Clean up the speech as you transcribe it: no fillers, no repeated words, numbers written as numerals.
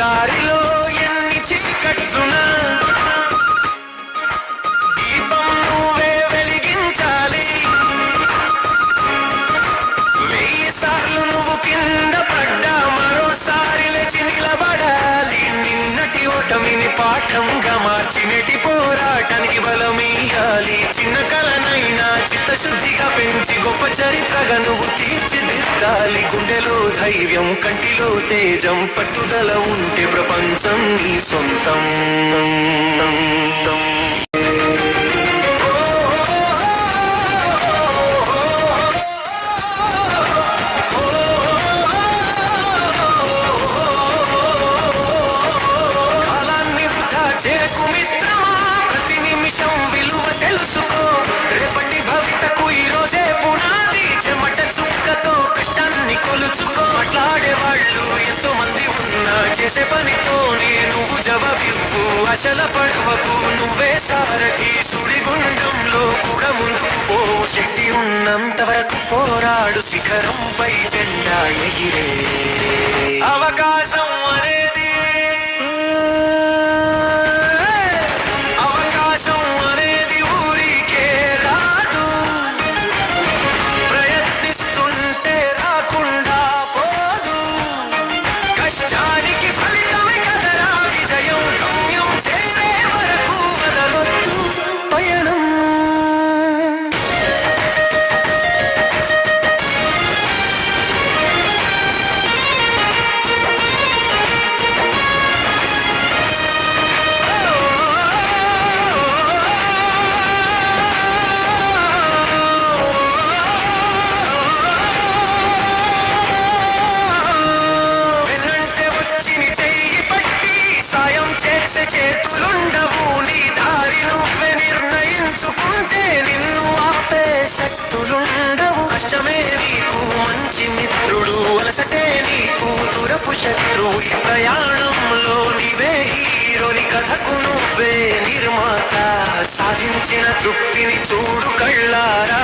దారిలో ఎన్ని చీకట్లున్నా దీపం నువ్వే వెలిగించాలి. 1000 సార్లు నువ్వు కింద పడ్డా మరోసారి లేచి నిలబడాలి. నిన్నటి ఓటమిని పాఠంగా మార్చి నేటి పోరాటానికి బలమీయాలి. చిన్న కలనైనా చిత్తశుద్ధిగా పెంచి గొప్ప చరిత్రగా నువ్వు తీర్చిదిద్దాలి. గుండెలో ధైర్యం, కంటిలో తేజం, పట్టుదల ఉంటే ప్రపంచం నీ సొంతం. కాలాన్ని వృధా చేయకు మిత్రమా, ప్రతి నిమిషం విలువ తెలుసుకో. రేపటి భవితకు ఈ రోజే పునాది, చెమట చుక్కతో కష్టాన్ని కొలుచుకో. మాట్లాడేవాళ్ళు ఎంతో మంది ఉన్నా చేసే పనితోనే నువ్వు జవాబివ్వు. అసల పడవకు నువ్వే సారథి, సుడిగుండంలో కూడా ముందుకు పో. శక్తి ఉన్నంత వరకు పోరాడు, శిఖరంపై జెండా ఎగిరే. అవకాశం అనేది అవకాశం అనేది ఊరికే రాదు, ప్రయత్నిస్తుంటే రాకుండా పోదు. కష్టానికి ఫలితమే కదరా విజయం, గమ్యం చేరే వరకు వదలొద్దు పయనం. వెన్నంటే వచ్చి నీ చెయ్యి పట్టి సాయం చేసే చేతులుండవు. నీ దారి నువ్వే నిర్ణయించుకుంటే నిన్ను ఆపే శక్తులుండవు. కష్టమే నీకు మంచి మిత్రుడు, అలసటే నీకు దూరపు శత్రువు. ఈ ప్రయాణంలో నీవే హీరోని, కథకు నువ్వే నిర్మాత. సాధించిన తృప్తిని చూడు కళ్ళారా.